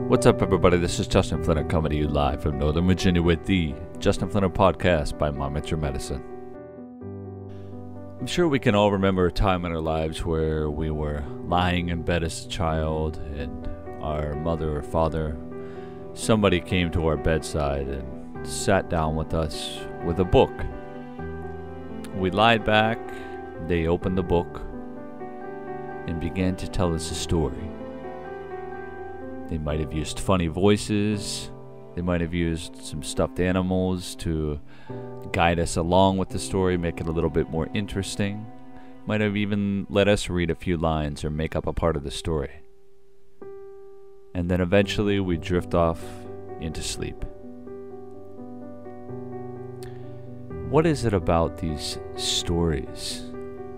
What's up, everybody? This is Justin Flinner coming to you live from Northern Virginia with the Justin Flinner Podcast by Mom Your Medicine. I'm sure we can all remember a time in our lives where we were lying in bed as a child and our mother or father, somebody came to our bedside and sat down with us with a book. We lied back, they opened the book, and began to tell us a story. They might have used funny voices. They might have used some stuffed animals to guide us along with the story, make it a little bit more interesting. Might have even let us read a few lines or make up a part of the story. And then eventually we drift off into sleep. What is it about these stories?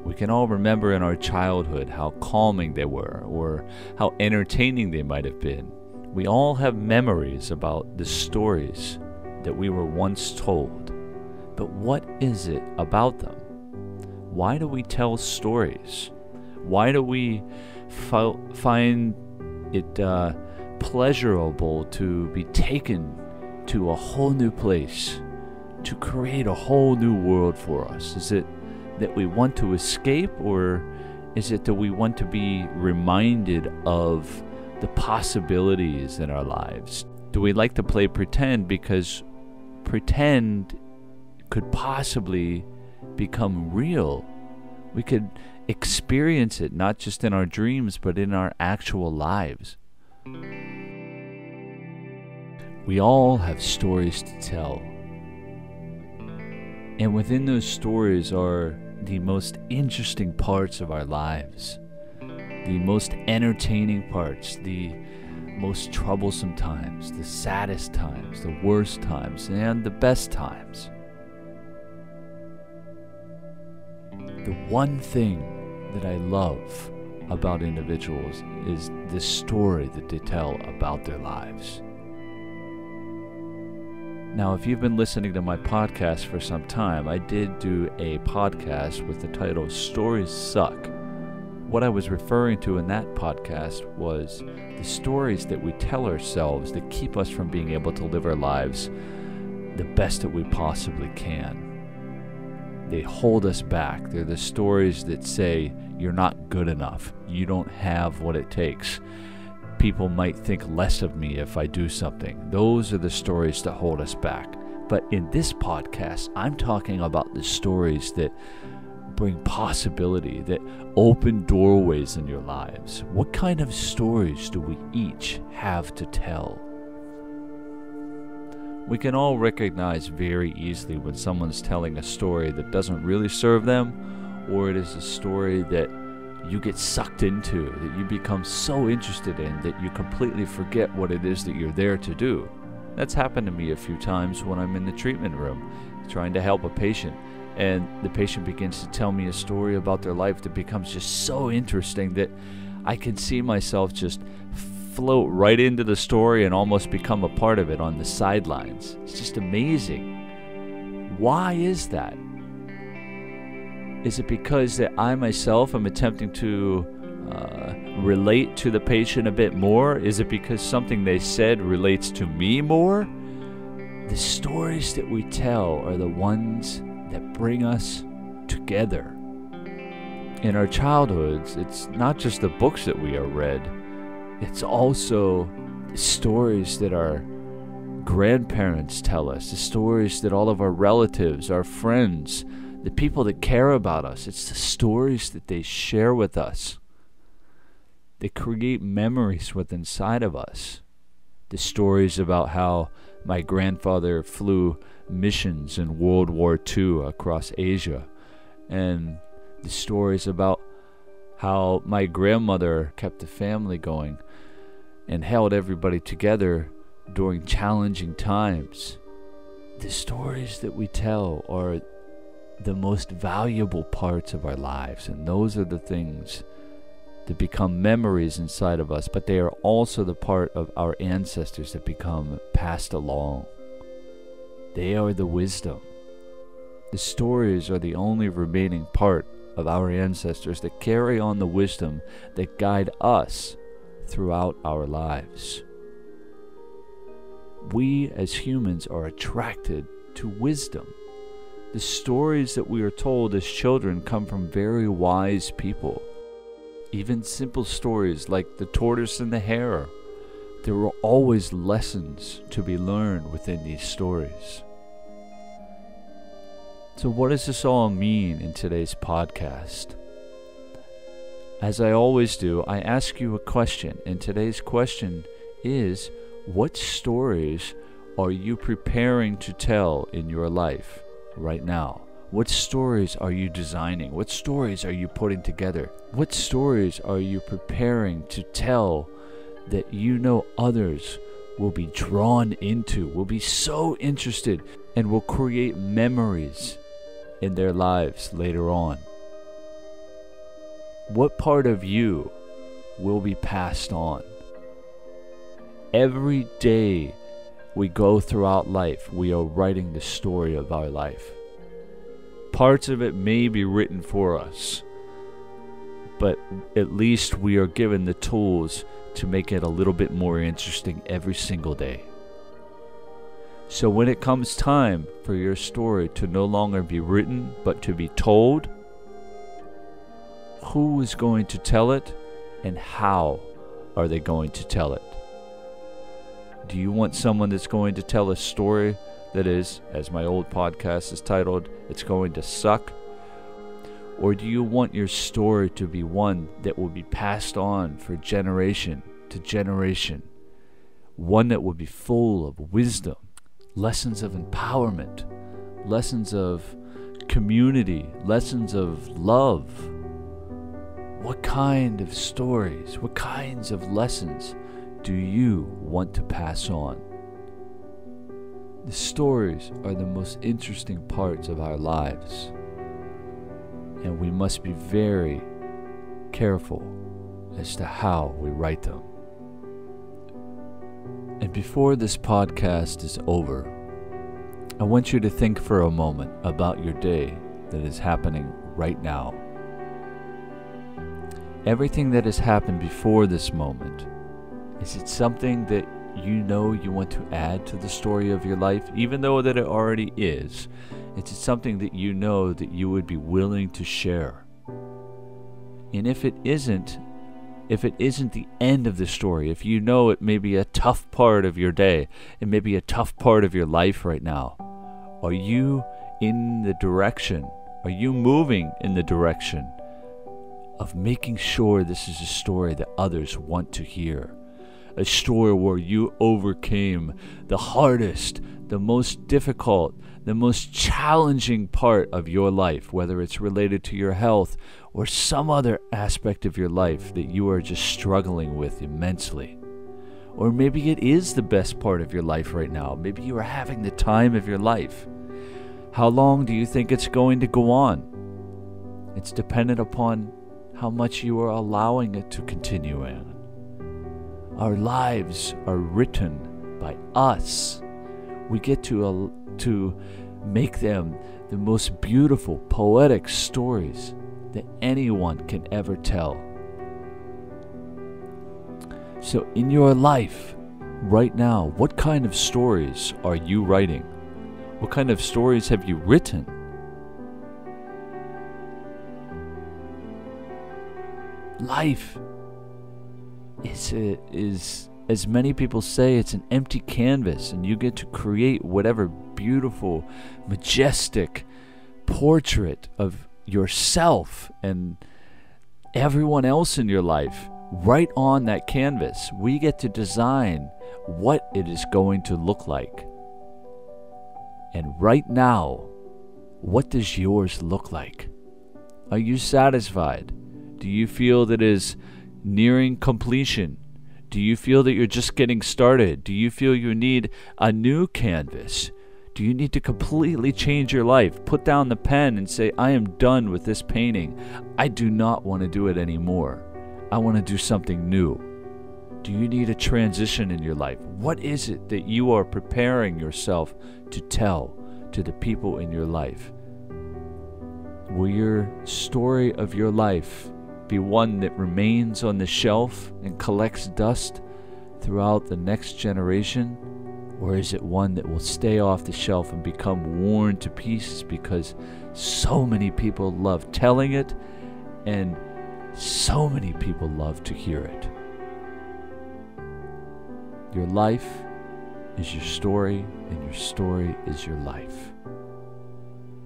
We can all remember in our childhood how calming they were or how entertaining they might have been. We all have memories about the stories that we were once told. But what is it about them? Why do we tell stories? Why do we find it pleasurable to be taken to a whole new place, to create a whole new world for us? Is it that we want to escape, or is it that we want to be reminded of the possibilities in our lives? Do we like to play pretend because pretend could possibly become real? We could experience it not just in our dreams but in our actual lives. We all have stories to tell, and within those stories are the most interesting parts of our lives, the most entertaining parts, the most troublesome times, the saddest times, the worst times, and the best times. The one thing that I love about individuals is the story that they tell about their lives. Now, if you've been listening to my podcast for some time, I did do a podcast with the title Stories Suck. What I was referring to in that podcast was the stories that we tell ourselves that keep us from being able to live our lives the best that we possibly can. They hold us back. They're the stories that say, you're not good enough. You don't have what it takes. People might think less of me if I do something. Those are the stories that hold us back. But in this podcast, I'm talking about the stories that bring possibility, that open doorways in your lives. What kind of stories do we each have to tell? We can all recognize very easily when someone's telling a story that doesn't really serve them, or it is a story that you get sucked into, that you become so interested in that you completely forget what it is that you're there to do. That's happened to me a few times when I'm in the treatment room trying to help a patient, and the patient begins to tell me a story about their life that becomes just so interesting that I can see myself just float right into the story and almost become a part of it on the sidelines. It's just amazing. Why is that? Is it because that I myself am attempting to relate to the patient a bit more? Is it because something they said relates to me more? The stories that we tell are the ones that bring us together. In our childhoods, it's not just the books that we are read, it's also the stories that our grandparents tell us, the stories that all of our relatives, our friends, the people that care about us, it's the stories that they share with us. They create memories within inside of us. The stories about how my grandfather flew missions in World War II across Asia, and the stories about how my grandmother kept the family going and held everybody together during challenging times. The stories that we tell are the most valuable parts of our lives, and those are the things that become memories inside of us, but they are also the part of our ancestors that become passed along. They are the wisdom. The stories are the only remaining part of our ancestors that carry on the wisdom that guide us throughout our lives. We as humans are attracted to wisdom. The stories that we are told as children come from very wise people. Even simple stories like the tortoise and the hare, there were always lessons to be learned within these stories. So what does this all mean in today's podcast? As I always do, I ask you a question, and today's question is, what stories are you preparing to tell in your life right now? What stories are you designing? What stories are you putting together? What stories are you preparing to tell that you know others will be drawn into, will be so interested, and will create memories in their lives later on? What part of you will be passed on? Every day we go throughout life, we are writing the story of our life. Parts of it may be written for us, but at least we are given the tools to make it a little bit more interesting every single day. So when it comes time for your story to no longer be written, but to be told, who is going to tell it, and how are they going to tell it? Do you want someone that's going to tell a story that is, as my old podcast is titled, it's going to suck? Or do you want your story to be one that will be passed on for generation to generation? One that will be full of wisdom, lessons of empowerment, lessons of community, lessons of love. What kind of stories, what kinds of lessons do you want to pass on? The stories are the most interesting parts of our lives, and we must be very careful as to how we write them. And before this podcast is over, I want you to think for a moment about your day that is happening right now. Everything that has happened before this moment, is it something that you know you want to add to the story of your life, even though that it already is? It's something that you know that you would be willing to share. And if it isn't the end of the story, if you know it may be a tough part of your day, it may be a tough part of your life right now, are you moving in the direction of making sure this is a story that others want to hear? A story where you overcame the hardest, the most difficult, the most challenging part of your life, whether it's related to your health or some other aspect of your life that you are just struggling with immensely. Or maybe it is the best part of your life right now. Maybe you are having the time of your life. How long do you think it's going to go on? It's dependent upon how much you are allowing it to continue in. Our lives are written by us. We get to make them the most beautiful, poetic stories that anyone can ever tell. So in your life, right now, what kind of stories are you writing? What kind of stories have you written? Life is, as many people say, it's an empty canvas, and you get to create whatever beautiful, majestic portrait of yourself and everyone else in your life right on that canvas. We get to design what it is going to look like. And right now, what does yours look like? Are you satisfied? Do you feel that it is nearing completion? Do you feel that you're just getting started? Do you feel you need a new canvas? Do you need to completely change your life? Put down the pen and say, I am done with this painting. I do not want to do it anymore. I want to do something new. Do you need a transition in your life? What is it that you are preparing yourself to tell to the people in your life? Will your story of your life be one that remains on the shelf and collects dust throughout the next generation? Or is it one that will stay off the shelf and become worn to pieces because so many people love telling it and so many people love to hear it? Your life is your story, and your story is your life.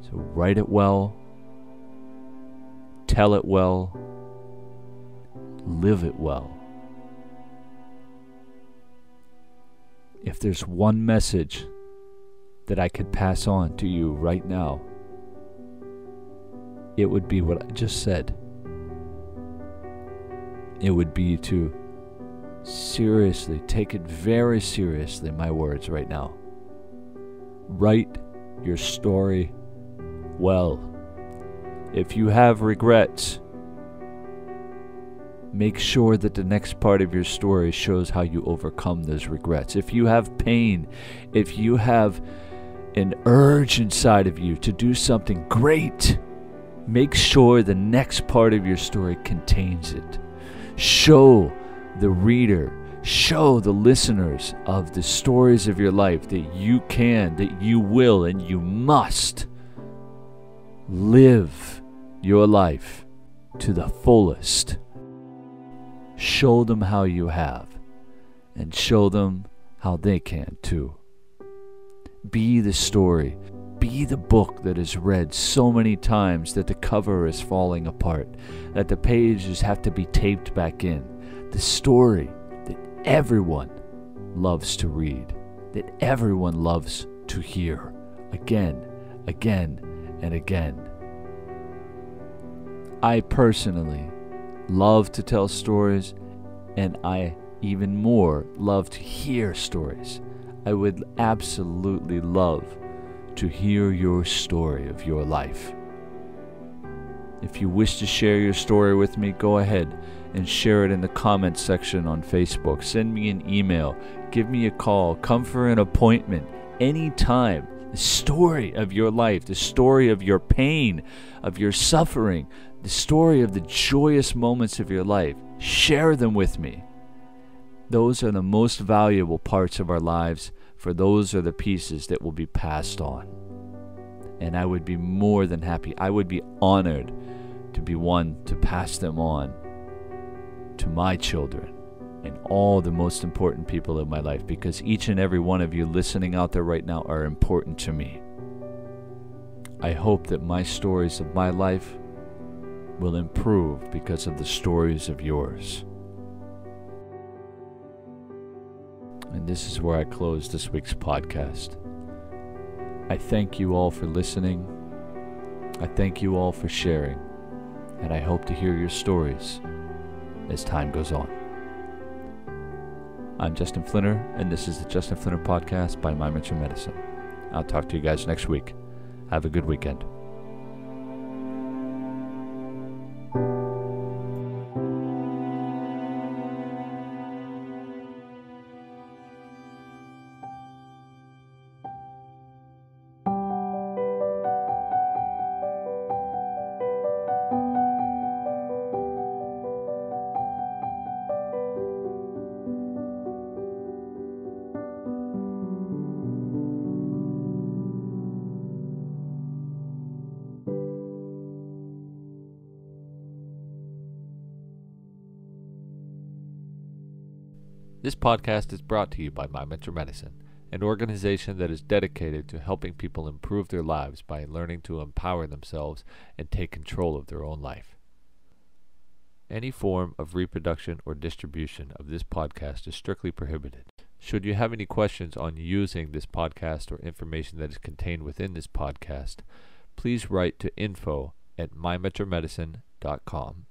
So write it well, tell it well, live it well. If there's one message that I could pass on to you right now, it would be what I just said. It would be to seriously, take it very seriously, my words right now. Write your story well. If you have regrets, make sure that the next part of your story shows how you overcome those regrets. If you have pain, if you have an urge inside of you to do something great, make sure the next part of your story contains it. Show the reader, show the listeners of the stories of your life that you can, that you will, and you must live your life to the fullest. Show them how you have, and show them how they can too. Be the story. Be the book that is read so many times that the cover is falling apart, that the pages have to be taped back in. The story that everyone loves to read, that everyone loves to hear again, again, and again. I personally love to tell stories, and I even more love to hear stories. I would absolutely love to hear your story of your life. If you wish to share your story with me, go ahead and share it in the comments section on Facebook. Send me an email, give me a call, come for an appointment anytime. The story of your life, the story of your pain, of your suffering, the story of the joyous moments of your life, share them with me. Those are the most valuable parts of our lives, for those are the pieces that will be passed on. And I would be more than happy, I would be honored to be one to pass them on to my children and all the most important people in my life, because each and every one of you listening out there right now are important to me. I hope that my stories of my life will improve because of the stories of yours. And this is where I close this week's podcast. I thank you all for listening. I thank you all for sharing. And I hope to hear your stories as time goes on. I'm Justin Flinner, and this is the Justin Flinner Podcast by My Mental Medicine. I'll talk to you guys next week. Have a good weekend. This podcast is brought to you by My Mental Medicine, an organization that is dedicated to helping people improve their lives by learning to empower themselves and take control of their own life. Any form of reproduction or distribution of this podcast is strictly prohibited. Should you have any questions on using this podcast or information that is contained within this podcast, please write to info@mymetromedicine.com.